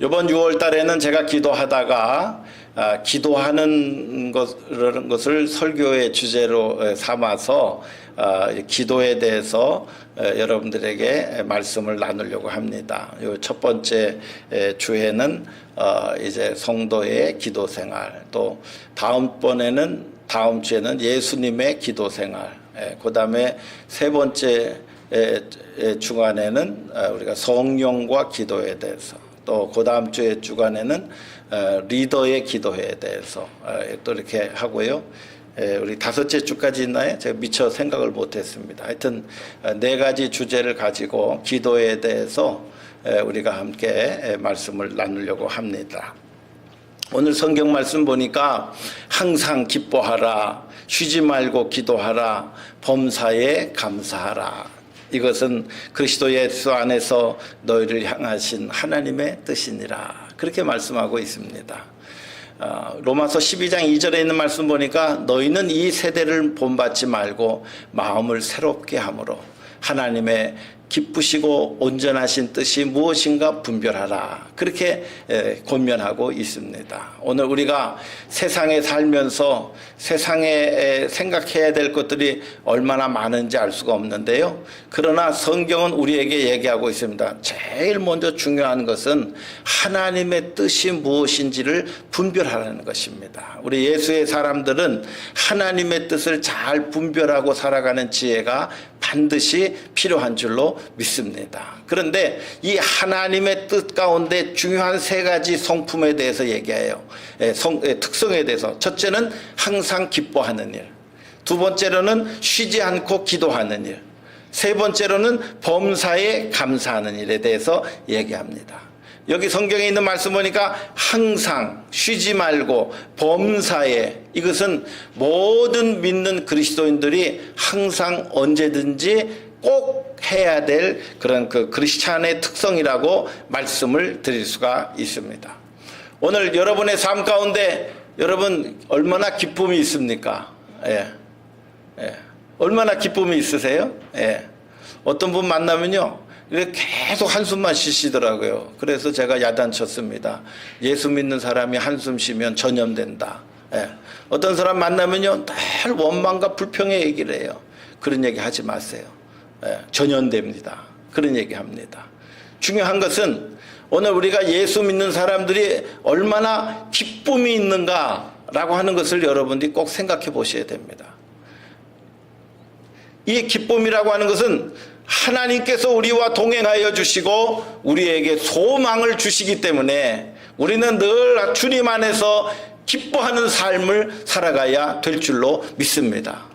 이번 6월 달에는 제가 기도하다가 기도하는 것을 설교의 주제로 삼아서 기도에 대해서 여러분들에게 말씀을 나누려고 합니다. 첫 번째 주에는 이제 성도의 기도 생활, 또 다음 주에는 예수님의 기도 생활, 그 다음에 세 번째 주간에는 우리가 성령과 기도에 대해서, 또 그 다음 주의 주간에는 리더의 기도에 대해서 또 이렇게 하고요. 우리 다섯째 주까지 있나요? 제가 미처 생각을 못했습니다. 하여튼 네 가지 주제를 가지고 기도에 대해서 우리가 함께 말씀을 나누려고 합니다. 오늘 성경 말씀 보니까 항상 기뻐하라, 쉬지 말고 기도하라, 범사에 감사하라. 이것은 그리스도 예수 안에서 너희를 향하신 하나님의 뜻이니라. 그렇게 말씀하고 있습니다. 로마서 12장 2절에 있는 말씀 보니까 너희는 이 세대를 본받지 말고 마음을 새롭게 함으로 하나님의 기쁘시고 온전하신 뜻이 무엇인가 분별하라. 그렇게 권면하고 있습니다. 오늘 우리가 세상에 살면서 세상에 생각해야 될 것들이 얼마나 많은지 알 수가 없는데요. 그러나 성경은 우리에게 얘기하고 있습니다. 제일 먼저 중요한 것은 하나님의 뜻이 무엇인지를 분별하라는 것입니다. 우리 예수의 사람들은 하나님의 뜻을 잘 분별하고 살아가는 지혜가 반드시 필요한 줄로 믿습니다. 그런데 이 하나님의 뜻 가운데 중요한 세 가지 성품에 대해서 얘기해요. 특성에 대해서. 첫째는 항상 기뻐하는 일, 두 번째로는 쉬지 않고 기도하는 일, 세 번째로는 범사에 감사하는 일에 대해서 얘기합니다. 여기 성경에 있는 말씀 보니까 항상, 쉬지 말고, 범사에, 이것은 모든 믿는 그리스도인들이 항상 언제든지 꼭 해야 될 그런 그 크리스찬의 특성이라고 말씀을 드릴 수가 있습니다. 오늘 여러분의 삶 가운데 여러분 얼마나 기쁨이 있습니까? 얼마나 기쁨이 있으세요? 어떤 분 만나면요, 계속 한숨만 쉬시더라고요. 그래서 제가 야단쳤습니다. 예수 믿는 사람이 한숨 쉬면 전염된다. 어떤 사람 만나면요, 늘 원망과 불평의 얘기를 해요. 그런 얘기 하지 마세요. 전염됩니다. 그런 얘기 합니다. 중요한 것은 오늘 우리가 예수 믿는 사람들이 얼마나 기쁨이 있는가라고 하는 것을 여러분들이 꼭 생각해 보셔야 됩니다. 이 기쁨이라고 하는 것은 하나님께서 우리와 동행하여 주시고 우리에게 소망을 주시기 때문에 우리는 늘 주님 안에서 기뻐하는 삶을 살아가야 될 줄로 믿습니다.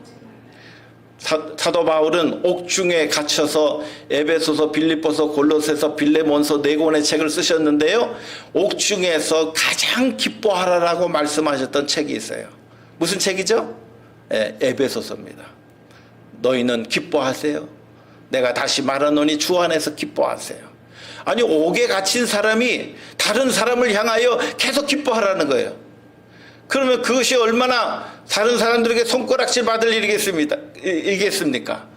사도 바울은 옥중에 갇혀서 에베소서, 빌립보서, 골로새서, 빌레몬서 네 권의 책을 쓰셨는데요, 옥중에서 가장 기뻐하라라고 말씀하셨던 책이 있어요. 무슨 책이죠? 에베소서입니다. 너희는 기뻐하세요. 내가 다시 말하노니 주 안에서 기뻐하세요. 아니, 옥에 갇힌 사람이 다른 사람을 향하여 계속 기뻐하라는 거예요. 그러면 그것이 얼마나 다른 사람들에게 손가락질 받을 일이겠습니까?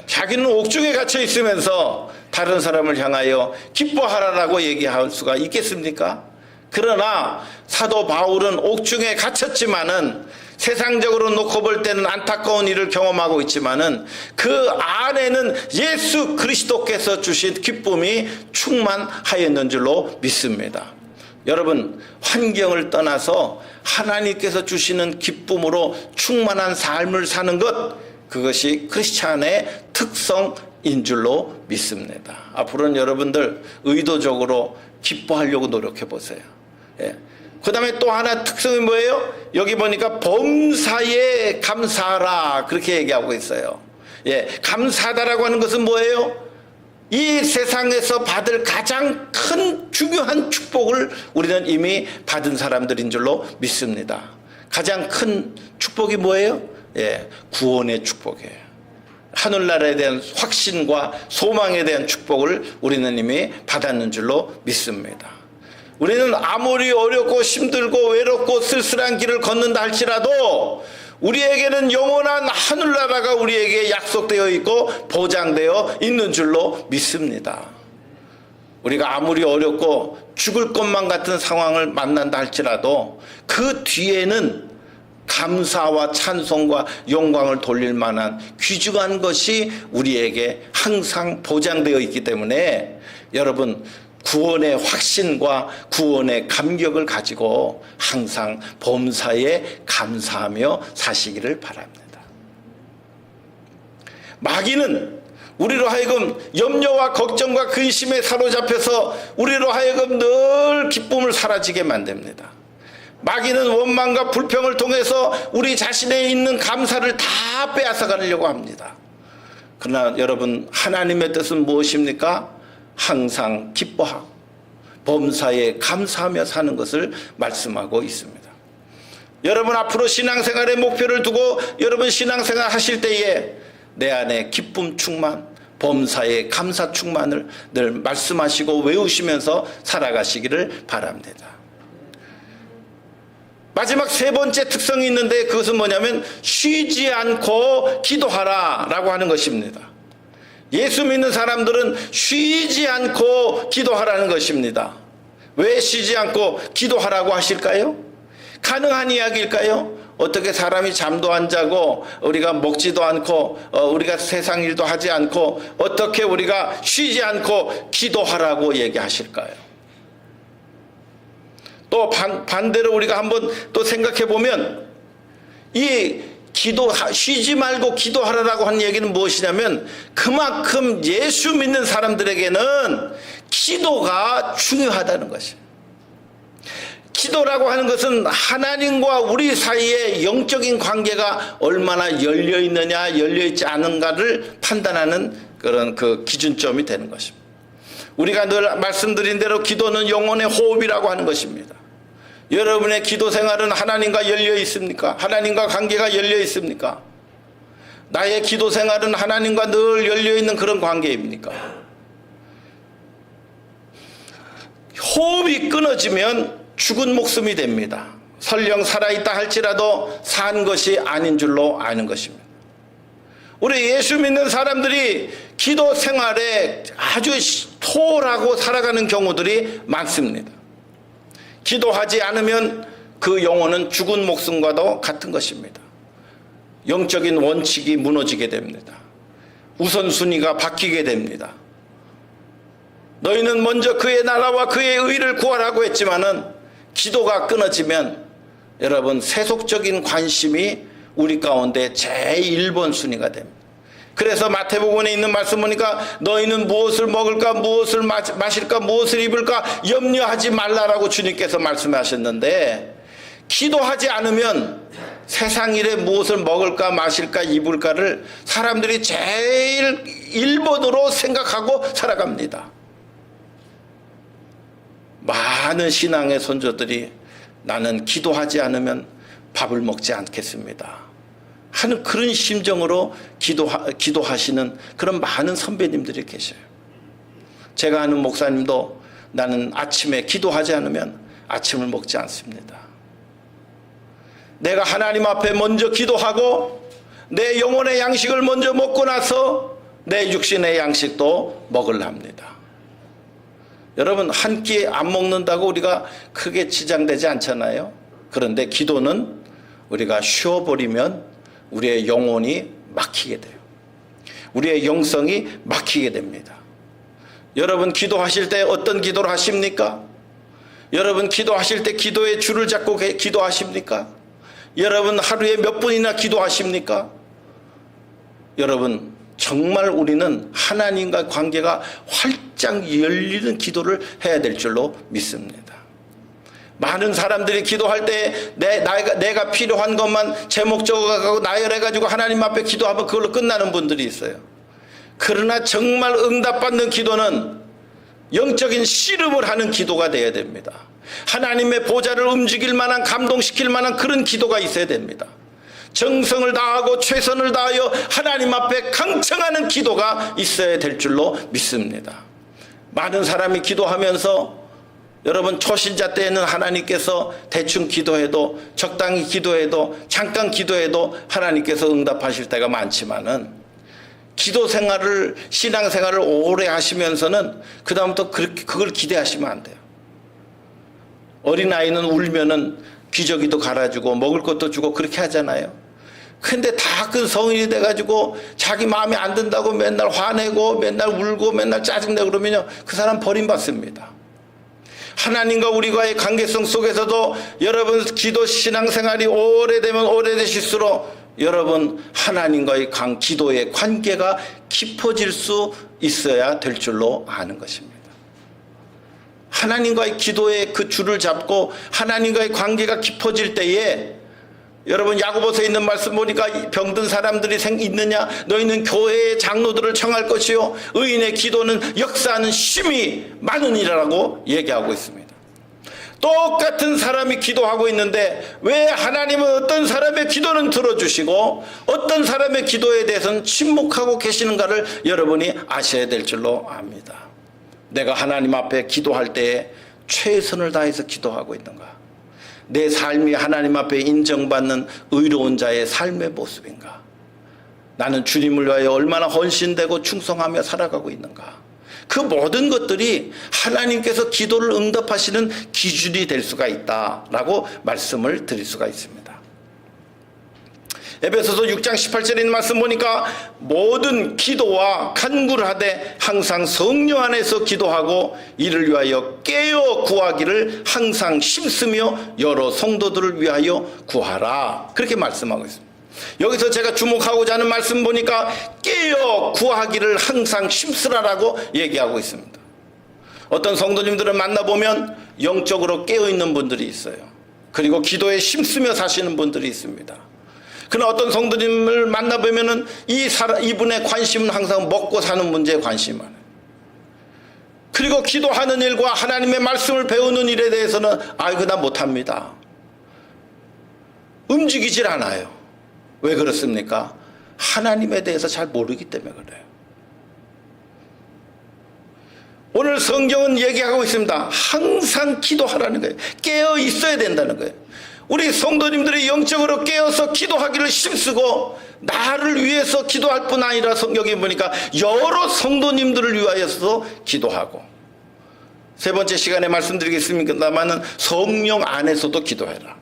자기는 옥중에 갇혀 있으면서 다른 사람을 향하여 기뻐하라라고 얘기할 수가 있겠습니까? 그러나 사도 바울은 옥중에 갇혔지만은 세상적으로 놓고 볼 때는 안타까운 일을 경험하고 있지만은 그 안에는 예수 그리스도께서 주신 기쁨이 충만하였는 줄로 믿습니다. 여러분, 환경을 떠나서 하나님께서 주시는 기쁨으로 충만한 삶을 사는 것, 그것이 크리스찬의 특성인 줄로 믿습니다. 앞으로는 여러분들 의도적으로 기뻐하려고 노력해 보세요. 그 다음에 또 하나 특성이 뭐예요? 여기 보니까 범사에 감사하라, 그렇게 얘기하고 있어요. 감사하다라고 하는 것은 뭐예요? 이 세상에서 받을 가장 큰 중요한 축복을 우리는 이미 받은 사람들인 줄로 믿습니다. 가장 큰 축복이 뭐예요? 구원의 축복이에요. 하늘나라에 대한 확신과 소망에 대한 축복을 우리는 이미 받았는 줄로 믿습니다. 우리는 아무리 어렵고 힘들고 외롭고 쓸쓸한 길을 걷는다 할지라도 우리에게는 영원한 하늘나라가 우리에게 약속되어 있고 보장되어 있는 줄로 믿습니다. 우리가 아무리 어렵고 죽을 것만 같은 상황을 만난다 할지라도 그 뒤에는 감사와 찬송과 영광을 돌릴 만한 귀중한 것이 우리에게 항상 보장되어 있기 때문에 여러분, 구원의 확신과 구원의 감격을 가지고 항상 범사에 감사하며 사시기를 바랍니다. 마귀는 우리로 하여금 염려와 걱정과 근심에 사로잡혀서 우리로 하여금 늘 기쁨을 사라지게 만듭니다. 마귀는 원망과 불평을 통해서 우리 자신에 있는 감사를 다 빼앗아가려고 합니다. 그러나 여러분, 하나님의 뜻은 무엇입니까? 항상 기뻐하고 범사에 감사하며 사는 것을 말씀하고 있습니다. 여러분, 앞으로 신앙생활의 목표를 두고 여러분 신앙생활 하실 때에 내 안에 기쁨 충만, 범사에 감사 충만을 늘 말씀하시고 외우시면서 살아가시기를 바랍니다. 마지막 세 번째 특성이 있는데 그것은 뭐냐면 쉬지 않고 기도하라 라고 하는 것입니다. 예수 믿는 사람들은 쉬지 않고 기도하라는 것입니다. 왜 쉬지 않고 기도하라고 하실까요? 가능한 이야기일까요? 어떻게 사람이 잠도 안 자고 우리가 먹지도 않고 우리가 세상 일도 하지 않고 어떻게 우리가 쉬지 않고 기도하라고 얘기하실까요? 또 반대로 우리가 한번 또 생각해 보면 이 쉬지 말고 기도하라고 하는 얘기는 무엇이냐면 그만큼 예수 믿는 사람들에게는 기도가 중요하다는 것이에요. 기도라고 하는 것은 하나님과 우리 사이의 영적인 관계가 얼마나 열려 있느냐 열려 있지 않은가를 판단하는 그런 그 기준점이 되는 것입니다. 우리가 늘 말씀드린 대로 기도는 영혼의 호흡이라고 하는 것입니다. 여러분의 기도 생활은 하나님과 열려 있습니까? 하나님과 관계가 열려 있습니까? 나의 기도 생활은 하나님과 늘 열려 있는 그런 관계입니까? 호흡이 끊어지면 죽은 목숨이 됩니다. 설령 살아있다 할지라도 산 것이 아닌 줄로 아는 것입니다. 우리 예수 믿는 사람들이 기도 생활에 아주 소홀하고 살아가는 경우들이 많습니다. 기도하지 않으면 그 영혼은 죽은 목숨과도 같은 것입니다. 영적인 원칙이 무너지게 됩니다. 우선순위가 바뀌게 됩니다. 너희는 먼저 그의 나라와 그의 의를 구하라고 했지만은 기도가 끊어지면 여러분 세속적인 관심이 우리 가운데 제1번 순위가 됩니다. 그래서 마태복음에 있는 말씀 보니까 너희는 무엇을 먹을까 무엇을 마실까 무엇을 입을까 염려하지 말라라고 주님께서 말씀하셨는데 기도하지 않으면 세상 일에 무엇을 먹을까 마실까 입을까를 사람들이 제일 1번으로 생각하고 살아갑니다. 많은 신앙의 선조들이 나는 기도하지 않으면 밥을 먹지 않겠습니다 하는 그런 심정으로 기도하시는 그런 많은 선배님들이 계셔요. 제가 아는 목사님도 나는 아침에 기도하지 않으면 아침을 먹지 않습니다. 내가 하나님 앞에 먼저 기도하고 내 영혼의 양식을 먼저 먹고 나서 내 육신의 양식도 먹으려 합니다. 여러분, 한 끼 안 먹는다고 우리가 크게 지장되지 않잖아요. 그런데 기도는 우리가 쉬어버리면 우리의 영혼이 막히게 돼요. 우리의 영성이 막히게 됩니다. 여러분, 기도하실 때 어떤 기도를 하십니까? 여러분, 기도하실 때 기도의 줄을 잡고 기도하십니까? 여러분, 하루에 몇 분이나 기도하십니까? 여러분, 정말 우리는 하나님과 관계가 활짝 열리는 기도를 해야 될 줄로 믿습니다. 많은 사람들이 기도할 때 내가 필요한 것만 제목적으로 나열해가지고 하나님 앞에 기도하면 그걸로 끝나는 분들이 있어요. 그러나 정말 응답받는 기도는 영적인 씨름을 하는 기도가 되어야 됩니다. 하나님의 보좌를 움직일 만한 감동시킬 만한 그런 기도가 있어야 됩니다. 정성을 다하고 최선을 다하여 하나님 앞에 강청하는 기도가 있어야 될 줄로 믿습니다. 많은 사람이 기도하면서 여러분, 초신자 때에는 하나님께서 대충 기도해도 적당히 기도해도 잠깐 기도해도 하나님께서 응답하실 때가 많지만은 기도 생활을, 신앙 생활을 오래 하시면서는 그다음부터 그걸 기대하시면 안 돼요. 어린아이는 울면은 기저귀도 갈아주고 먹을 것도 주고 그렇게 하잖아요. 근데 다 큰 성인이 돼가지고 자기 마음에 안 든다고 맨날 화내고 맨날 울고 맨날 짜증내고 그러면요, 그 사람 버림받습니다. 하나님과 우리와의 관계성 속에서도 여러분 기도 신앙생활이 오래되면 오래되실수록 여러분 하나님과의 기도의 관계가 깊어질 수 있어야 될 줄로 아는 것입니다. 하나님과의 기도의 그 줄을 잡고 하나님과의 관계가 깊어질 때에 여러분 야고보서에 있는 말씀 보니까 병든 사람들이 있느냐, 너희는 교회의 장로들을 청할 것이요 의인의 기도는 역사하는 힘이 많으니라고 얘기하고 있습니다. 똑같은 사람이 기도하고 있는데 왜 하나님은 어떤 사람의 기도는 들어주시고 어떤 사람의 기도에 대해서는 침묵하고 계시는가를 여러분이 아셔야 될 줄로 압니다. 내가 하나님 앞에 기도할 때에 최선을 다해서 기도하고 있는가? 내 삶이 하나님 앞에 인정받는 의로운 자의 삶의 모습인가? 나는 주님을 위하여 얼마나 헌신되고 충성하며 살아가고 있는가? 그 모든 것들이 하나님께서 기도를 응답하시는 기준이 될 수가 있다라고 말씀을 드릴 수가 있습니다. 에베소서 6장 18절에 있는 말씀 보니까 모든 기도와 간구를 하되 항상 성령 안에서 기도하고 이를 위하여 깨어 구하기를 항상 힘쓰며 여러 성도들을 위하여 구하라, 그렇게 말씀하고 있습니다. 여기서 제가 주목하고자 하는 말씀 보니까 깨어 구하기를 항상 힘쓰라라고 얘기하고 있습니다. 어떤 성도님들을 만나보면 영적으로 깨어있는 분들이 있어요. 그리고 기도에 힘쓰며 사시는 분들이 있습니다. 그러나 어떤 성도님을 만나보면은 이분의 관심은 항상 먹고 사는 문제에 관심이 많아요. 그리고 기도하는 일과 하나님의 말씀을 배우는 일에 대해서는 나 못합니다. 움직이질 않아요. 왜 그렇습니까? 하나님에 대해서 잘 모르기 때문에 그래요. 오늘 성경은 얘기하고 있습니다. 항상 기도하라는 거예요. 깨어 있어야 된다는 거예요. 우리 성도님들이 영적으로 깨어서 기도하기를 힘쓰고 나를 위해서 기도할 뿐 아니라 성경에 보니까 여러 성도님들을 위하여서 기도하고, 세 번째 시간에 말씀드리겠습니다만은 성령 안에서도 기도해라,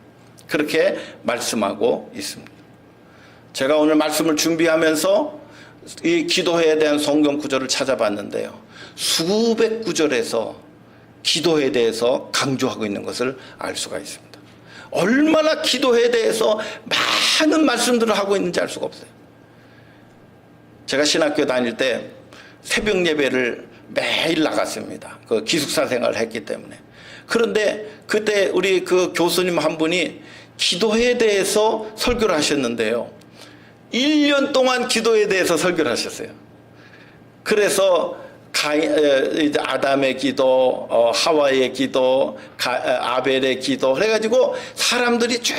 그렇게 말씀하고 있습니다. 제가 오늘 말씀을 준비하면서 이 기도에 대한 성경 구절을 찾아봤는데요, 수백 구절에서 기도에 대해서 강조하고 있는 것을 알 수가 있습니다. 얼마나 기도에 대해서 많은 말씀들을 하고 있는지 알 수가 없어요. 제가 신학교 다닐 때 새벽 예배를 매일 나갔습니다. 그 기숙사 생활을 했기 때문에. 그런데 그때 우리 그 교수님 한 분이 기도에 대해서 설교를 하셨는데요, 1년 동안 기도에 대해서 설교를 하셨어요. 그래서 아담의 기도, 하와의 기도, 아벨의 기도 그래가지고 사람들이 쭉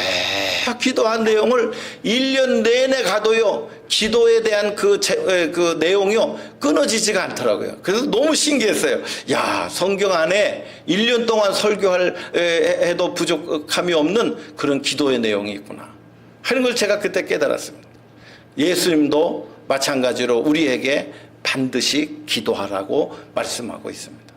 기도한 내용을 1년 내내 가도요, 기도에 대한 그 내용이요 끊어지지가 않더라고요. 그래서 너무 신기했어요. 야, 성경 안에 1년 동안 설교할 해도 부족함이 없는 그런 기도의 내용이 있구나 하는 걸 제가 그때 깨달았습니다. 예수님도 마찬가지로 우리에게 반드시 기도하라고 말씀하고 있습니다.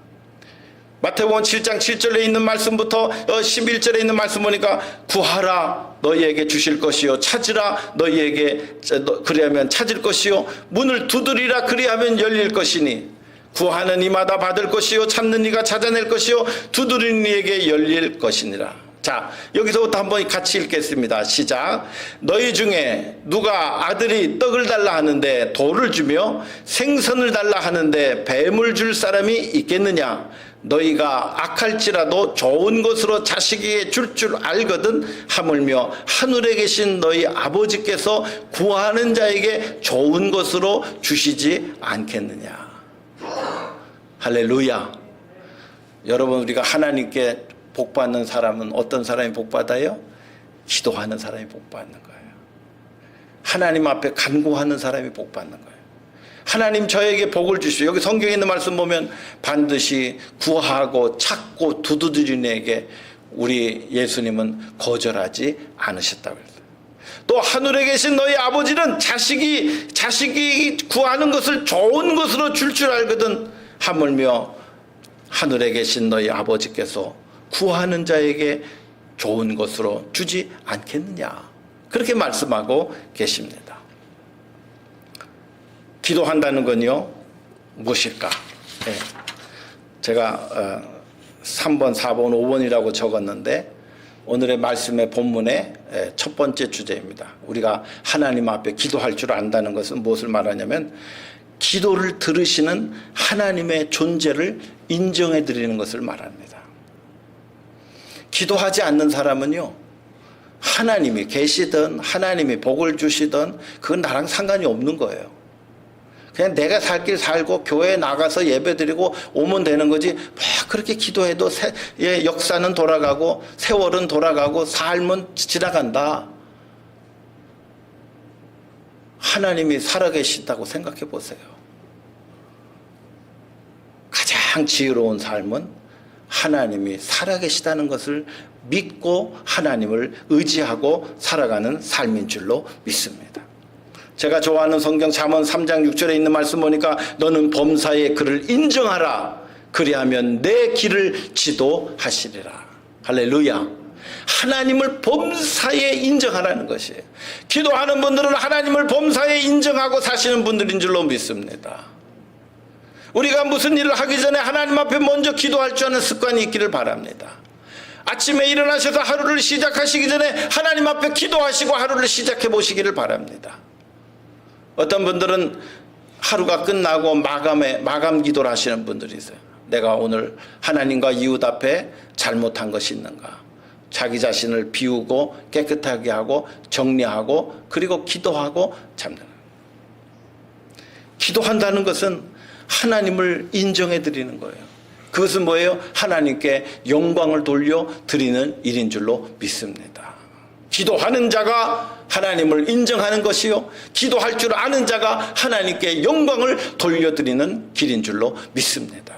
마태복음 7장 7절에 있는 말씀부터 11절에 있는 말씀 보니까 구하라 너희에게 주실 것이요, 찾으라 너희에게 그리하면 찾을 것이요, 문을 두드리라 그리하면 열릴 것이니 구하는 이마다 받을 것이요, 찾는 이가 찾아낼 것이요, 두드리는 이에게 열릴 것이니라. 자, 여기서부터 한번 같이 읽겠습니다. 시작. 너희 중에 누가 아들이 떡을 달라 하는데 돌을 주며 생선을 달라 하는데 뱀을 줄 사람이 있겠느냐? 너희가 악할지라도 좋은 것으로 자식에게 줄 알거든 하물며 하늘에 계신 너희 아버지께서 구하는 자에게 좋은 것으로 주시지 않겠느냐? 할렐루야. 여러분, 우리가 하나님께 복받는 사람은 어떤 사람이 복받아요? 기도하는 사람이 복받는 거예요. 하나님 앞에 간구하는 사람이 복받는 거예요. 하나님 저에게 복을 주시오. 여기 성경에 있는 말씀 보면 반드시 구하고 찾고 두드리는 이에게 우리 예수님은 거절하지 않으셨다고 했어요. 또 하늘에 계신 너희 아버지는 자식이 구하는 것을 좋은 것으로 줄 알거든 하물며 하늘에 계신 너희 아버지께서 구하는 자에게 좋은 것으로 주지 않겠느냐, 그렇게 말씀하고 계십니다. 기도한다는 건요 무엇일까? 네. 제가 3번, 4번, 5번이라고 적었는데 오늘의 말씀의 본문의 첫 번째 주제입니다. 우리가 하나님 앞에 기도할 줄 안다는 것은 무엇을 말하냐면 기도를 들으시는 하나님의 존재를 인정해 드리는 것을 말합니다. 기도하지 않는 사람은요, 하나님이 계시든 하나님이 복을 주시든 그건 나랑 상관이 없는 거예요. 그냥 내가 살 길 살고 교회에 나가서 예배드리고 오면 되는 거지, 막 그렇게 기도해도 역사는 돌아가고 세월은 돌아가고 삶은 지나간다. 하나님이 살아계시다고 생각해 보세요. 가장 지혜로운 삶은 하나님이 살아계시다는 것을 믿고 하나님을 의지하고 살아가는 삶인 줄로 믿습니다. 제가 좋아하는 성경 잠언 3장 6절에 있는 말씀 보니까 너는 범사의 그를 인정하라. 그리하면 내 길을 지도하시리라. 할렐루야. 하나님을 범사에 인정하라는 것이에요. 기도하는 분들은 하나님을 범사에 인정하고 사시는 분들인 줄로 믿습니다. 우리가 무슨 일을 하기 전에 하나님 앞에 먼저 기도할 줄 아는 습관이 있기를 바랍니다. 아침에 일어나셔서 하루를 시작하시기 전에 하나님 앞에 기도하시고 하루를 시작해 보시기를 바랍니다. 어떤 분들은 하루가 끝나고 마감 기도를 하시는 분들이 있어요. 내가 오늘 하나님과 이웃 앞에 잘못한 것이 있는가, 자기 자신을 비우고 깨끗하게 하고 정리하고 그리고 기도하고 잠드는. 기도한다는 것은 하나님을 인정해 드리는 거예요. 그것은 뭐예요? 하나님께 영광을 돌려 드리는 일인 줄로 믿습니다. 기도하는 자가 하나님을 인정하는 것이요, 기도할 줄 아는 자가 하나님께 영광을 돌려드리는 길인 줄로 믿습니다.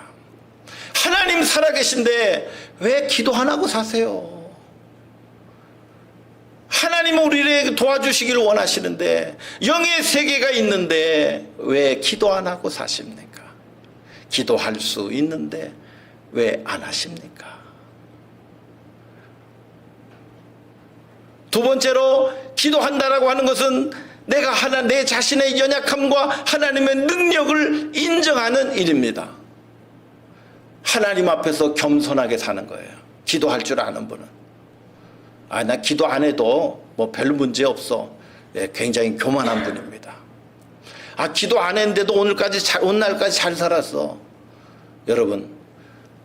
하나님 살아계신데 왜 기도 안 하고 사세요? 하나님은 우리를 도와주시기를 원하시는데, 영의 세계가 있는데 왜 기도 안 하고 사십니까? 기도할 수 있는데 왜 안 하십니까? 두 번째로, 기도한다라고 하는 것은 내가 내 자신의 연약함과 하나님의 능력을 인정하는 일입니다. 하나님 앞에서 겸손하게 사는 거예요. 기도할 줄 아는 분은. 나 기도 안 해도 뭐 별 문제 없어. 굉장히 교만한 분입니다. 기도 안 했는데도 오늘날까지 잘 살았어. 여러분,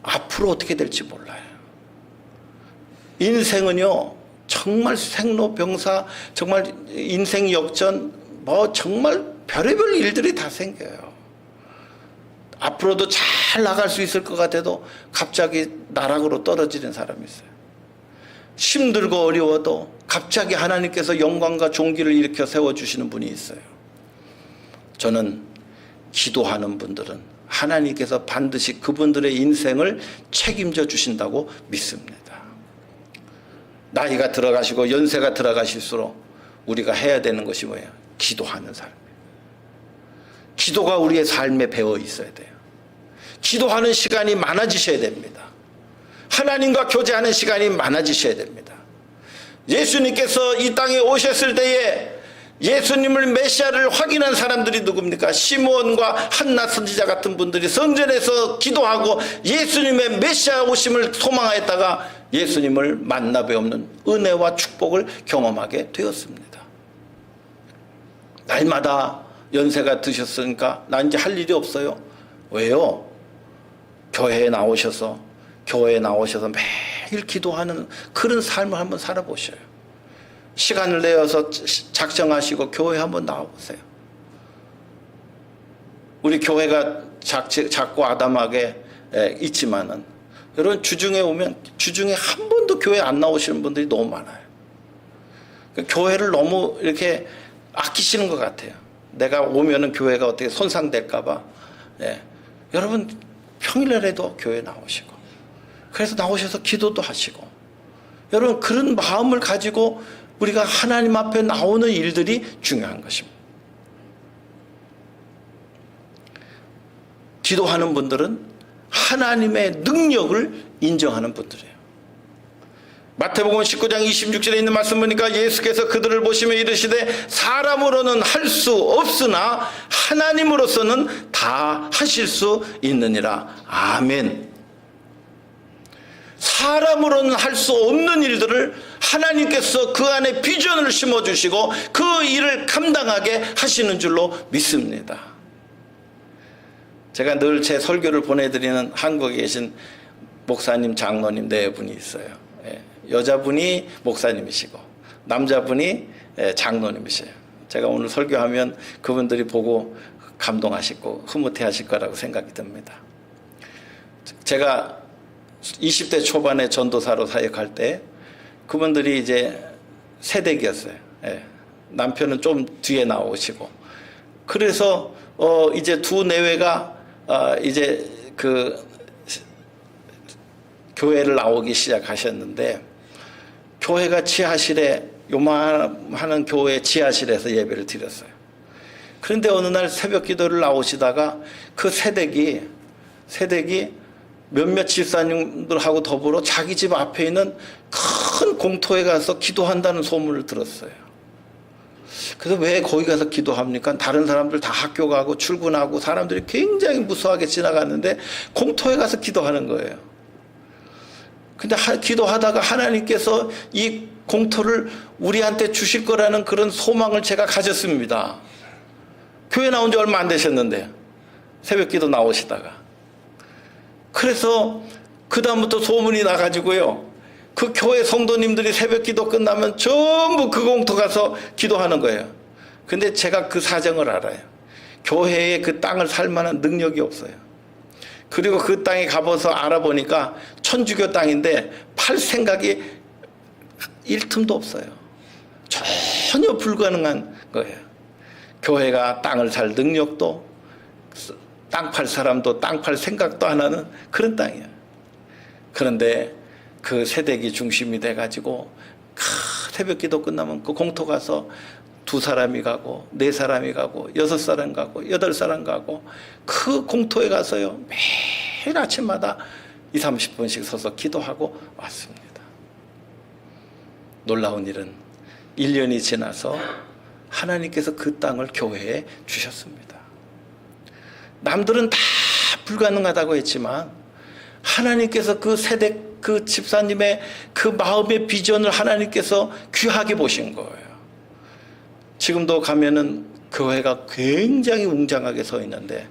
앞으로 어떻게 될지 몰라요. 인생은요, 정말 생로병사, 정말 인생 역전, 정말 별의별 일들이 다 생겨요. 앞으로도 잘 나갈 수 있을 것 같아도 갑자기 나락으로 떨어지는 사람이 있어요. 힘들고 어려워도 갑자기 하나님께서 영광과 존귀를 일으켜 세워주시는 분이 있어요. 저는 기도하는 분들은 하나님께서 반드시 그분들의 인생을 책임져 주신다고 믿습니다. 나이가 들어가시고 연세가 들어가실수록 우리가 해야 되는 것이 뭐예요? 기도하는 삶. 기도가 우리의 삶에 배어 있어야 돼요. 기도하는 시간이 많아지셔야 됩니다. 하나님과 교제하는 시간이 많아지셔야 됩니다. 예수님께서 이 땅에 오셨을 때에 예수님을 메시아를 확인한 사람들이 누굽니까? 시므온과 한나 선지자 같은 분들이 성전에서 기도하고 예수님의 메시아 오심을 소망하였다가 예수님을 만나 뵈없는 은혜와 축복을 경험하게 되었습니다. 날마다 연세가 드셨으니까 나 이제 할 일이 없어요. 왜요? 교회에 나오셔서 매일 기도하는 그런 삶을 한번 살아보셔요. 시간을 내어서 작정하시고 교회 한번 나와보세요. 우리 교회가 작고 아담하게 있지만은, 여러분, 주중에 오면 주중에 한 번도 교회 안 나오시는 분들이 너무 많아요. 교회를 너무 이렇게 아끼시는 것 같아요. 내가 오면은 교회가 어떻게 손상될까봐. 여러분, 평일날에도 교회 나오시고, 그래서 나오셔서 기도도 하시고, 여러분, 그런 마음을 가지고 우리가 하나님 앞에 나오는 일들이 중요한 것입니다. 기도하는 분들은 하나님의 능력을 인정하는 분들이에요. 마태복음 19장 26절에 있는 말씀 보니까 예수께서 그들을 보시며 이르시되 사람으로는 할 수 없으나 하나님으로서는 다 하실 수 있느니라. 아멘. 사람으로는 할 수 없는 일들을 하나님께서 그 안에 비전을 심어주시고 그 일을 감당하게 하시는 줄로 믿습니다. 제가 늘 제 설교를 보내드리는 한국에 계신 목사님, 장로님 네 분이 있어요. 여자분이 목사님이시고 남자분이 장로님이세요. 제가 오늘 설교하면 그분들이 보고 감동하시고 흐뭇해하실 거라고 생각이 듭니다. 제가 20대 초반에 전도사로 사역할 때 그분들이 이제 새댁이었어요. 남편은 좀 뒤에 나오시고 그래서 이제 두 내외가 이제 그 교회를 나오기 시작하셨는데 교회가 지하실에 요만한 교회 지하실에서 예배를 드렸어요. 그런데 어느 날 새벽 기도를 나오시다가 그 새댁이 몇몇 집사님들하고 더불어 자기 집 앞에 있는 큰 공터에 가서 기도한다는 소문을 들었어요. 그래서 왜 거기 가서 기도합니까? 다른 사람들 다 학교 가고 출근하고 사람들이 굉장히 무수하게 지나갔는데 공터에 가서 기도하는 거예요. 근데 기도하다가 하나님께서 이 공터를 우리한테 주실 거라는 그런 소망을 제가 가졌습니다. 교회 나온 지 얼마 안 되셨는데 새벽 기도 나오시다가 그래서 그 다음부터 소문이 나가지고요. 그 교회 성도님들이 새벽 기도 끝나면 전부 그 공터 가서 기도하는 거예요. 근데 제가 그 사정을 알아요. 교회에 그 땅을 살 만한 능력이 없어요. 그리고 그 땅에 가봐서 알아보니까 천주교 땅인데 팔 생각이 일 틈도 없어요. 전혀 불가능한 거예요. 교회가 땅을 살 능력도 땅 팔 사람도 땅 팔 생각도 안 하는 그런 땅이에요. 그런데 그 새댁이 중심이 돼가지고 새벽 기도 끝나면 그 공터 가서 2사람이 가고 4사람이 가고 6사람 가고 8사람 가고 그 공터에 가서요 매일 아침마다 20-30분씩 서서 기도하고 왔습니다. 놀라운 일은 1년이 지나서 하나님께서 그 땅을 교회에 주셨습니다. 남들은 다 불가능하다고 했지만 하나님께서 그 세대 그 집사님의 그 마음의 비전을 하나님께서 귀하게 보신 거예요. 지금도 가면은 교회가 굉장히 웅장하게 서 있는데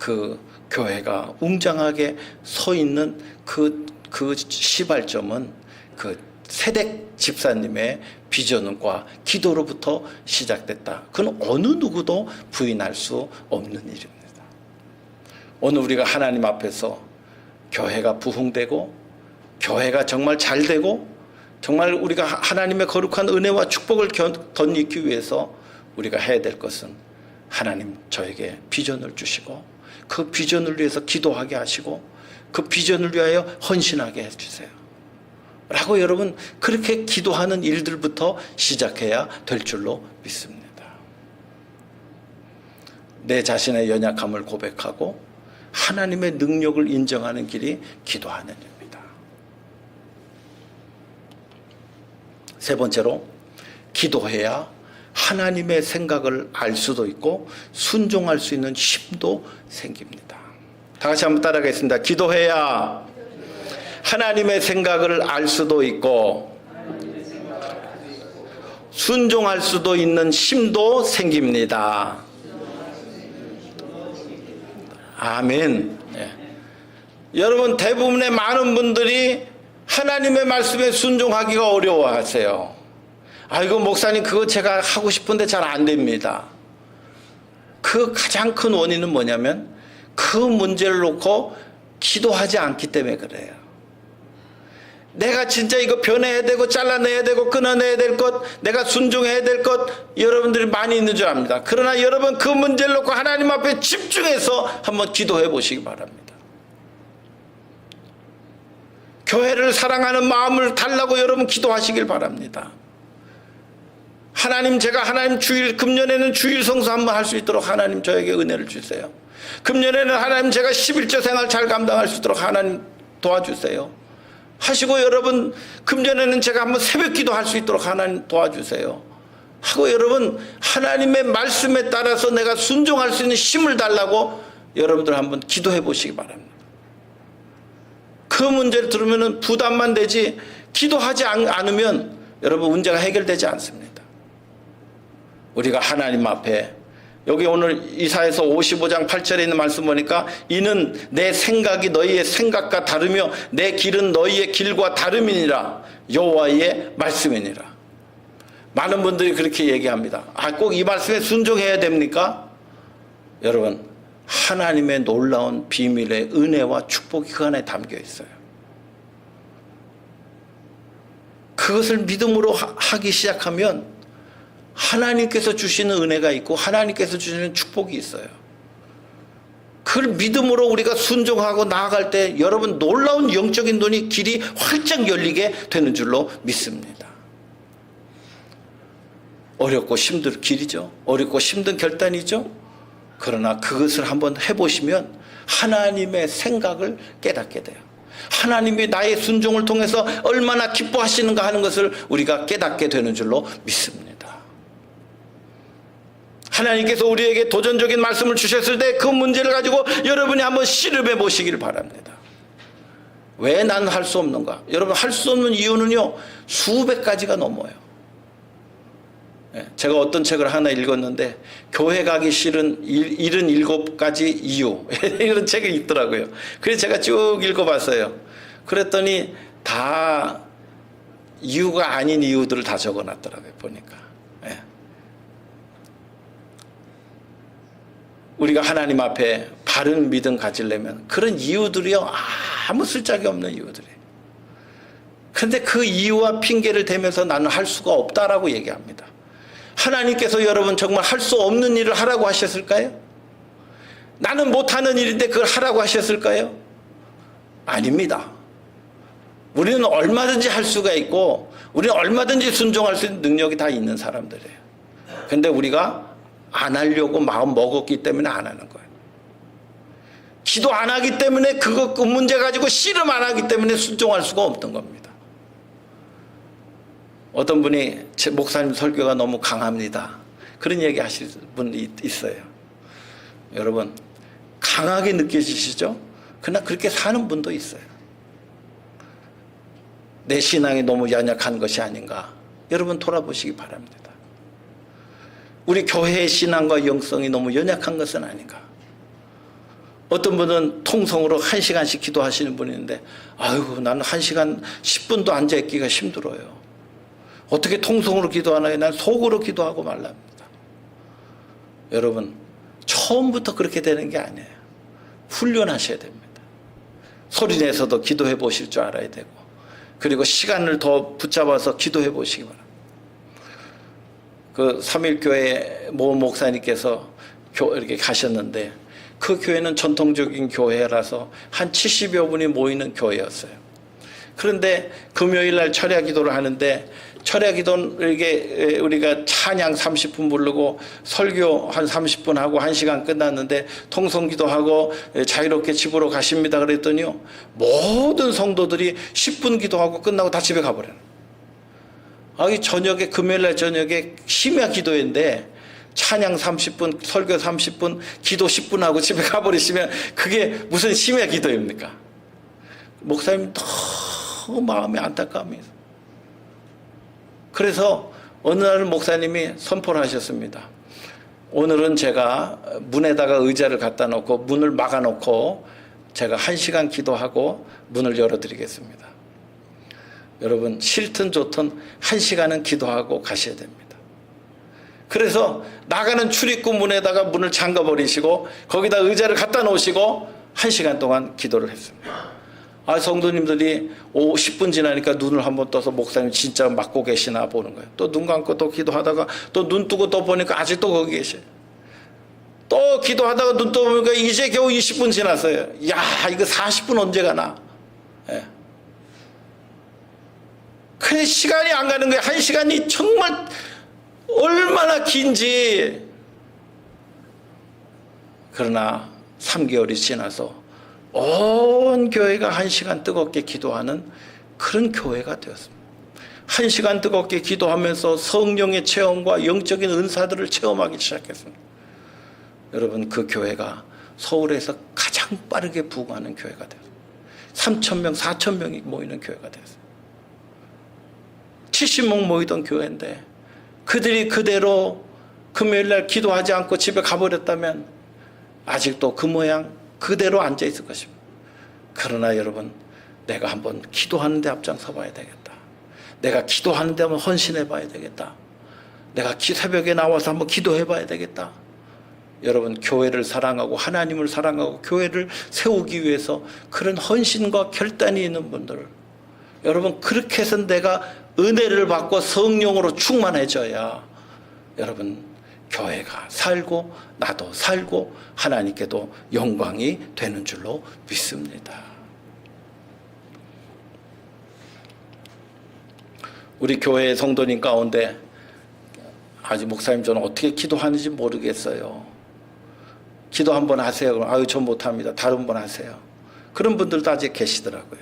그 교회가 웅장하게 서 있는 그 시발점은 그 세댁 집사님의 비전과 기도로부터 시작됐다. 그건 어느 누구도 부인할 수 없는 일입니다. 오늘 우리가 하나님 앞에서 교회가 부흥되고 교회가 정말 잘 되고 정말 우리가 하나님의 거룩한 은혜와 축복을 덧입기 위해서 우리가 해야 될 것은 하나님 저에게 비전을 주시고 그 비전을 위해서 기도하게 하시고 그 비전을 위하여 헌신하게 해주세요. 라고 여러분 그렇게 기도하는 일들부터 시작해야 될 줄로 믿습니다. 내 자신의 연약함을 고백하고 하나님의 능력을 인정하는 길이 기도하는 일입니다. 세 번째로 기도해야 하나님의 생각을 알 수도 있고 순종할 수 있는 힘도 생깁니다. 다 같이 한번 따라가겠습니다. 기도해야 하나님의 생각을 알 수도 있고 순종할 수도 있는 힘도 생깁니다. 아멘. 네. 여러분 대부분의 많은 분들이 하나님의 말씀에 순종하기가 어려워하세요. 아이고 목사님 그거 제가 하고 싶은데 잘 안 됩니다. 그 가장 큰 원인은 뭐냐면 그 문제를 놓고 기도하지 않기 때문에 그래요. 내가 진짜 이거 변해야 되고 잘라내야 되고 끊어내야 될 것, 내가 순종해야 될 것 여러분들이 많이 있는 줄 압니다. 그러나 여러분 그 문제를 놓고 하나님 앞에 집중해서 한번 기도해 보시기 바랍니다. 교회를 사랑하는 마음을 달라고 여러분 기도하시길 바랍니다. 하나님, 제가 하나님 금년에는 주일 성수 한번 할 수 있도록 하나님 저에게 은혜를 주세요. 금년에는 하나님 제가 11조 생활 잘 감당할 수 있도록 하나님 도와주세요. 하시고, 여러분 금년에는 제가 한번 새벽 기도 할 수 있도록 하나님 도와주세요. 하고, 여러분 하나님의 말씀에 따라서 내가 순종할 수 있는 힘을 달라고 여러분들 한번 기도해 보시기 바랍니다. 그 문제를 들으면 부담만 되지, 기도하지 않으면 여러분 문제가 해결되지 않습니다. 우리가 하나님 앞에, 여기 오늘 이사야서 55장 8절에 있는 말씀 보니까, 이는 내 생각이 너희의 생각과 다르며 내 길은 너희의 길과 다름이니라, 여호와의 말씀이니라. 많은 분들이 그렇게 얘기합니다. 꼭 이 말씀에 순종해야 됩니까? 여러분, 하나님의 놀라운 비밀의 은혜와 축복이 그 안에 담겨 있어요. 그것을 믿음으로 하기 시작하면 하나님께서 주시는 은혜가 있고 하나님께서 주시는 축복이 있어요. 그걸 믿음으로 우리가 순종하고 나아갈 때 여러분 놀라운 영적인 눈이 길이 활짝 열리게 되는 줄로 믿습니다. 어렵고 힘든 길이죠. 어렵고 힘든 결단이죠. 그러나 그것을 한번 해보시면 하나님의 생각을 깨닫게 돼요. 하나님이 나의 순종을 통해서 얼마나 기뻐하시는가 하는 것을 우리가 깨닫게 되는 줄로 믿습니다. 하나님께서 우리에게 도전적인 말씀을 주셨을 때 그 문제를 가지고 여러분이 한번 씨름해 보시길 바랍니다. 왜 난 할 수 없는가? 여러분, 할 수 없는 이유는요, 수백 가지가 넘어요. 제가 어떤 책을 하나 읽었는데, 교회 가기 싫은 77가지 이유, 이런 책이 있더라고요. 그래서 제가 쭉 읽어봤어요. 그랬더니 다 이유가 아닌 이유들을 다 적어놨더라고요, 보니까. 우리가 하나님 앞에 바른 믿음 가지려면 그런 이유들이요, 아무 쓸데기 없는 이유들이에요. 그런데 그 이유와 핑계를 대면서 나는 할 수가 없다라고 얘기합니다. 하나님께서 여러분 정말 할 수 없는 일을 하라고 하셨을까요? 나는 못하는 일인데 그걸 하라고 하셨을까요? 아닙니다. 우리는 얼마든지 할 수가 있고 우리는 얼마든지 순종할 수 있는 능력이 다 있는 사람들이에요. 그런데 우리가 안 하려고 마음 먹었기 때문에 안 하는 거예요. 기도 안 하기 때문에 그 문제 가지고 씨름 안 하기 때문에 순종할 수가 없던 겁니다. 어떤 분이 제 목사님 설교가 너무 강합니다, 그런 얘기 하실 분이 있어요. 여러분, 강하게 느껴지시죠? 그러나 그렇게 사는 분도 있어요. 내 신앙이 너무 연약한 것이 아닌가, 여러분 돌아보시기 바랍니다. 우리 교회의 신앙과 영성이 너무 연약한 것은 아닌가. 어떤 분은 통성으로 1시간씩 기도하시는 분이 있는데, 아이고 나는 1시간 10분도 앉아있기가 힘들어요. 어떻게 통성으로 기도하나요? 난 속으로 기도하고 말랍니다. 여러분, 처음부터 그렇게 되는 게 아니에요. 훈련하셔야 됩니다. 소리내서도 기도해 보실 줄 알아야 되고, 그리고 시간을 더 붙잡아서 기도해 보시기 바랍니다. 그 3일교회 모 목사님께서 이렇게 가셨는데, 그 교회는 전통적인 교회라서 한 70여 분이 모이는 교회였어요. 그런데 금요일 날 철야 기도를 하는데, 철야 기도는 이게 우리가 찬양 30분 부르고 설교 한 30분 하고 1시간 끝났는데, 통성 기도하고 자유롭게 집으로 가십니다 그랬더니요, 모든 성도들이 10분 기도하고 끝나고 다 집에 가버려요. 이 저녁에, 금요일 날 저녁에 심야 기도인데 찬양 30분, 설교 30분, 기도 10분 하고 집에 가버리시면 그게 무슨 심야 기도입니까? 목사님 너무 마음이 안타까움이에요. 그래서 어느 날 목사님이 선포를 하셨습니다. 오늘은 제가 문에다가 의자를 갖다 놓고 문을 막아 놓고 제가 1시간 기도하고 문을 열어드리겠습니다. 여러분, 싫든 좋든 1시간은 기도하고 가셔야 됩니다. 그래서 나가는 출입구 문에다가 문을 잠가버리시고 거기다 의자를 갖다 놓으시고 1시간 동안 기도를 했습니다. 성도님들이 10분 지나니까 눈을 한번 떠서 목사님 진짜 맡고 계시나 보는 거예요. 또 눈 감고 또 기도하다가 또 눈 뜨고 또 보니까 아직도 거기 계셔요. 또 기도하다가 눈 떠보니까 이제 겨우 20분 지났어요. 야, 이거 40분 언제 가나. 예. 그래, 시간이 안 가는 거예요. 1시간이 정말 얼마나 긴지. 그러나 3개월이 지나서 온 교회가 1시간 뜨겁게 기도하는 그런 교회가 되었습니다. 1시간 뜨겁게 기도하면서 성령의 체험과 영적인 은사들을 체험하기 시작했습니다. 여러분, 그 교회가 서울에서 가장 빠르게 부흥하는 교회가 되었습니다. 3,000명, 4,000명이 모이는 교회가 되었습니다. 70명 모이던 교회인데 그들이 그대로 금요일날 기도하지 않고 집에 가버렸다면 아직도 그 모양 그대로 앉아 있을 것입니다. 그러나 여러분, 내가 한번 기도하는 데 앞장서 봐야 되겠다. 내가 기도하는 데 한번 헌신해 봐야 되겠다. 내가 새벽에 나와서 한번 기도해 봐야 되겠다. 여러분, 교회를 사랑하고 하나님을 사랑하고 교회를 세우기 위해서 그런 헌신과 결단이 있는 분들, 여러분, 그렇게 해서 내가 은혜를 받고 성령으로 충만해져야 여러분, 교회가 살고 나도 살고 하나님께도 영광이 되는 줄로 믿습니다. 우리 교회 성도님 가운데 아직 목사님 저는 어떻게 기도하는지 모르겠어요. 기도 한번 하세요. 그럼 아유 저 못합니다. 다른 분 하세요. 그런 분들도 아직 계시더라고요.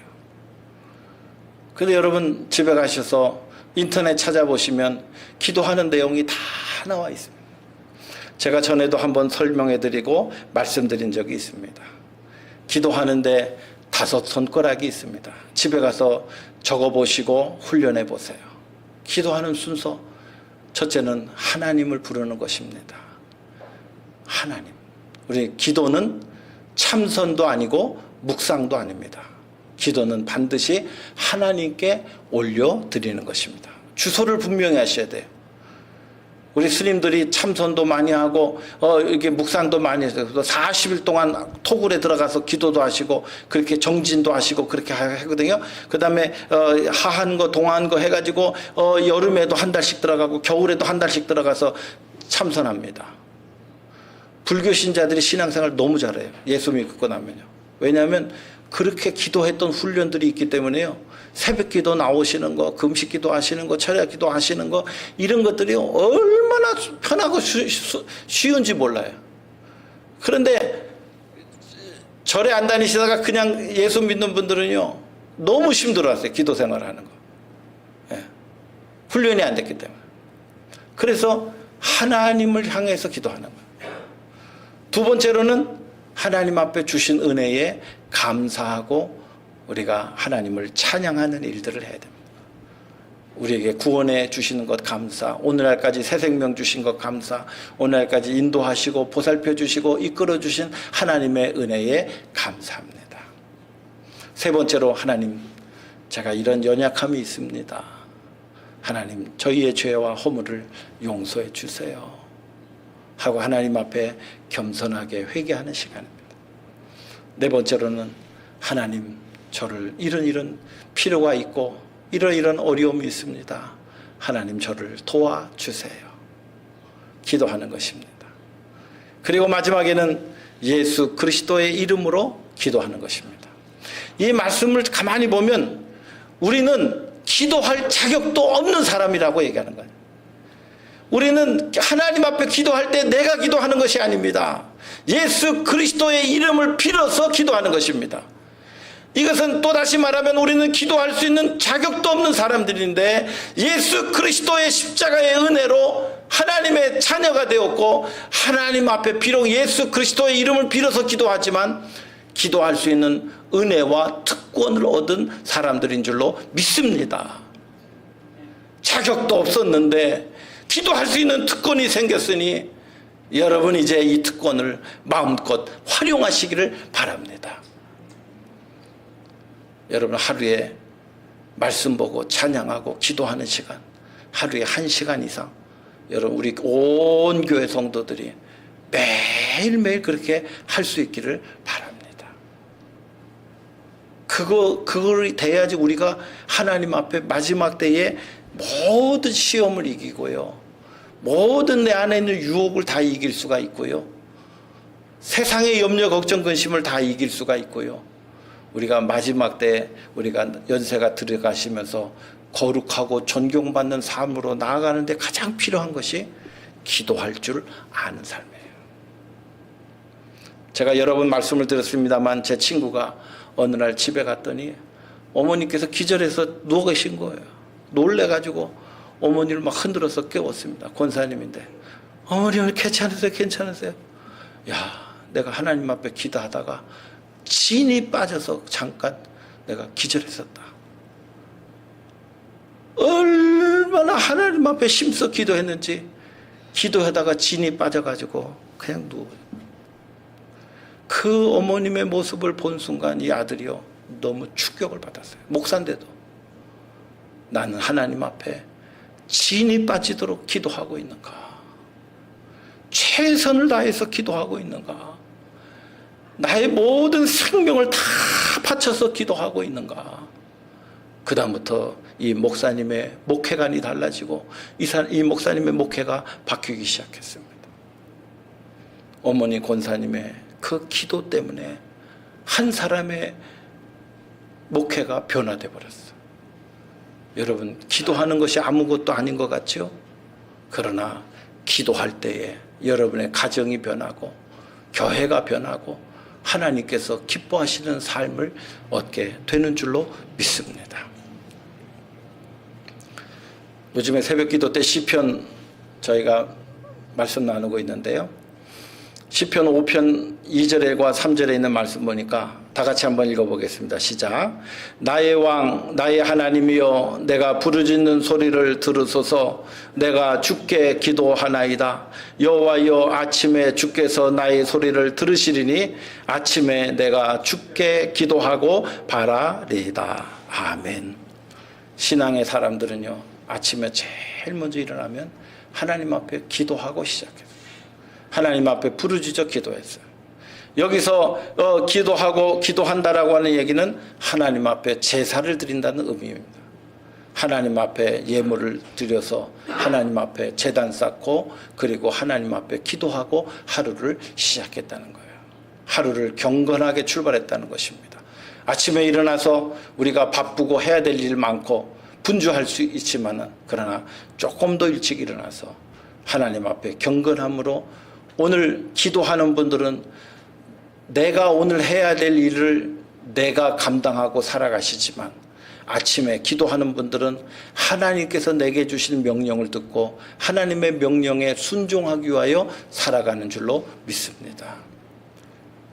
근데 여러분 집에 가셔서 인터넷 찾아보시면 기도하는 내용이 다 나와 있습니다. 제가 전에도 한번 설명해드리고 말씀드린 적이 있습니다. 기도하는데 5 손가락이 있습니다. 집에 가서 적어보시고 훈련해 보세요. 기도하는 순서, 첫째는 하나님을 부르는 것입니다. 하나님. 우리 기도는 참선도 아니고 묵상도 아닙니다. 기도는 반드시 하나님께 올려드리는 것입니다. 주소를 분명히 하셔야 돼요. 우리 스님들이 참선도 많이 하고 이렇게 묵상도 많이 해서 40일 동안 토굴에 들어가서 기도도 하시고 그렇게 정진도 하시고 그렇게 하거든요. 그 다음에 하한 거 동한 거 해가지고 여름에도 1달씩 들어가고 겨울에도 1달씩 들어가서 참선합니다. 불교 신자들이 신앙생활 너무 잘해요. 예수 믿고 나면요. 왜냐하면 그렇게 기도했던 훈련들이 있기 때문에요. 새벽기도 나오시는 거, 금식기도 하시는 거, 철야기도 하시는 거, 이런 것들이 얼마나 편하고 쉬운지 몰라요. 그런데 절에 안 다니시다가 그냥 예수 믿는 분들은요, 너무 힘들어하세요. 기도 생활하는 거. 예. 훈련이 안 됐기 때문에. 그래서 하나님을 향해서 기도하는 거예요. 두 번째로는 하나님 앞에 주신 은혜에 감사하고 우리가 하나님을 찬양하는 일들을 해야 됩니다. 우리에게 구원해 주시는 것 감사, 오늘날까지 새 생명 주신 것 감사, 오늘날까지 인도하시고 보살펴 주시고 이끌어 주신 하나님의 은혜에 감사합니다. 세 번째로, 하나님, 제가 이런 연약함이 있습니다. 하나님, 저희의 죄와 허물을 용서해 주세요 하고 하나님 앞에 겸손하게 회개하는 시간입니다. 네 번째로는, 하나님, 저를 이런 필요가 있고 이런 어려움이 있습니다. 하나님, 저를 도와주세요. 기도하는 것입니다. 그리고 마지막에는 예수 그리스도의 이름으로 기도하는 것입니다. 이 말씀을 가만히 보면 우리는 기도할 자격도 없는 사람이라고 얘기하는 거예요. 우리는 하나님 앞에 기도할 때 내가 기도하는 것이 아닙니다. 예수 그리스도의 이름을 빌어서 기도하는 것입니다. 이것은 또다시 말하면 우리는 기도할 수 있는 자격도 없는 사람들인데 예수 그리스도의 십자가의 은혜로 하나님의 자녀가 되었고 하나님 앞에 비록 예수 그리스도의 이름을 빌어서 기도하지만 기도할 수 있는 은혜와 특권을 얻은 사람들인 줄로 믿습니다. 자격도 없었는데 기도할 수 있는 특권이 생겼으니 여러분 이제 이 특권을 마음껏 활용하시기를 바랍니다. 여러분 하루에 말씀 보고 찬양하고 기도하는 시간, 하루에 1시간 이상 여러분 우리 온 교회 성도들이 매일매일 그렇게 할 수 있기를 바랍니다. 그걸 돼야지 우리가 하나님 앞에 마지막 때에 모든 시험을 이기고요, 모든 내 안에 있는 유혹을 다 이길 수가 있고요, 세상의 염려 걱정 근심을 다 이길 수가 있고요, 우리가 마지막 때 우리가 연세가 들어가시면서 거룩하고 존경받는 삶으로 나아가는데 가장 필요한 것이 기도할 줄 아는 삶이에요. 제가 여러 번 말씀을 드렸습니다만 제 친구가 어느 날 집에 갔더니 어머니께서 기절해서 누워 계신 거예요. 놀래가지고 어머니를 막 흔들어서 깨웠습니다. 권사님인데, 어머니 괜찮으세요? 괜찮으세요? 야, 내가 하나님 앞에 기도하다가 진이 빠져서 잠깐 내가 기절했었다. 얼마나 하나님 앞에 힘써 기도했는지 기도하다가 진이 빠져가지고 그냥 누워요. 그 어머님의 모습을 본 순간 이 아들이요, 너무 충격을 받았어요. 목사인데도 나는 하나님 앞에 진이 빠지도록 기도하고 있는가? 최선을 다해서 기도하고 있는가? 나의 모든 생명을 다 바쳐서 기도하고 있는가? 그 다음부터 이 목사님의 목회관이 달라지고 이 목사님의 목회가 바뀌기 시작했습니다. 어머니 권사님의 그 기도 때문에 한 사람의 목회가 변화돼 버렸어요. 여러분, 기도하는 것이 아무것도 아닌 것 같죠? 그러나 기도할 때에 여러분의 가정이 변하고 교회가 변하고 하나님께서 기뻐하시는 삶을 얻게 되는 줄로 믿습니다. 요즘에 새벽기도 때 시편 저희가 말씀 나누고 있는데요. 시편 5편 2절과 3절에 있는 말씀 보니까 다 같이 한번 읽어보겠습니다. 시작. 나의 왕 나의 하나님이여, 내가 부르짖는 소리를 들으소서. 내가 주께 기도하나이다. 여호와여, 아침에 주께서 나의 소리를 들으시리니 아침에 내가 주께 기도하고 바라리이다. 아멘. 신앙의 사람들은요, 아침에 제일 먼저 일어나면 하나님 앞에 기도하고 시작해요. 하나님 앞에 부르짖어 기도했어요. 여기서 기도하고 기도한다라고 하는 얘기는 하나님 앞에 제사를 드린다는 의미입니다. 하나님 앞에 예물을 드려서 하나님 앞에 제단 쌓고 그리고 하나님 앞에 기도하고 하루를 시작했다는 거예요. 하루를 경건하게 출발했다는 것입니다. 아침에 일어나서 우리가 바쁘고 해야 될 일 많고 분주할 수 있지만은, 그러나 조금 더 일찍 일어나서 하나님 앞에 경건함으로, 오늘 기도하는 분들은 내가 오늘 해야 될 일을 내가 감당하고 살아가시지만, 아침에 기도하는 분들은 하나님께서 내게 주신 명령을 듣고 하나님의 명령에 순종하기 위하여 살아가는 줄로 믿습니다.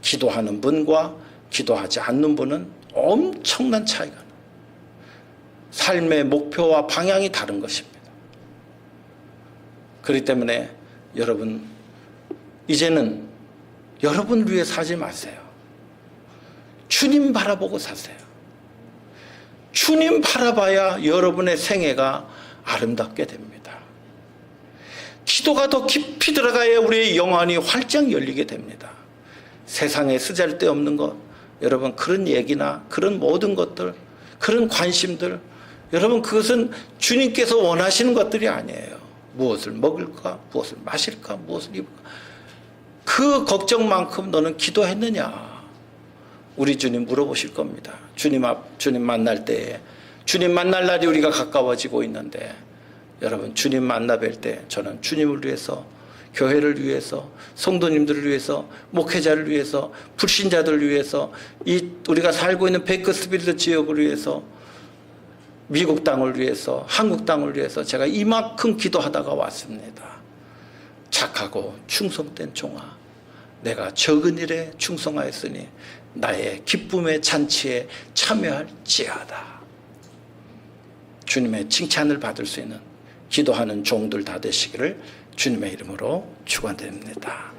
기도하는 분과 기도하지 않는 분은 엄청난 차이가 나요. 삶의 목표와 방향이 다른 것입니다. 그렇기 때문에 여러분, 이제는 여러분을 위해 살지 마세요. 주님 바라보고 사세요. 주님 바라봐야 여러분의 생애가 아름답게 됩니다. 기도가 더 깊이 들어가야 우리의 영혼이 활짝 열리게 됩니다. 세상에 쓰잘데없는 것, 여러분, 그런 얘기나 그런 모든 것들, 그런 관심들, 여러분, 그것은 주님께서 원하시는 것들이 아니에요. 무엇을 먹을까? 무엇을 마실까? 무엇을 입을까? 그 걱정만큼 너는 기도했느냐? 우리 주님 물어보실 겁니다. 주님 만날 때에, 주님 만날 날이 우리가 가까워지고 있는데, 여러분, 주님 만나 뵐 때 저는 주님을 위해서, 교회를 위해서, 성도님들을 위해서, 목회자를 위해서, 불신자들을 위해서, 우리가 살고 있는 베이커스필드 지역을 위해서, 미국 땅을 위해서, 한국 땅을 위해서 제가 이만큼 기도하다가 왔습니다. 착하고 충성된 종아, 내가 적은 일에 충성하였으니 나의 기쁨의 잔치에 참여할지어다. 주님의 칭찬을 받을 수 있는 기도하는 종들 다 되시기를 주님의 이름으로 축원드립니다.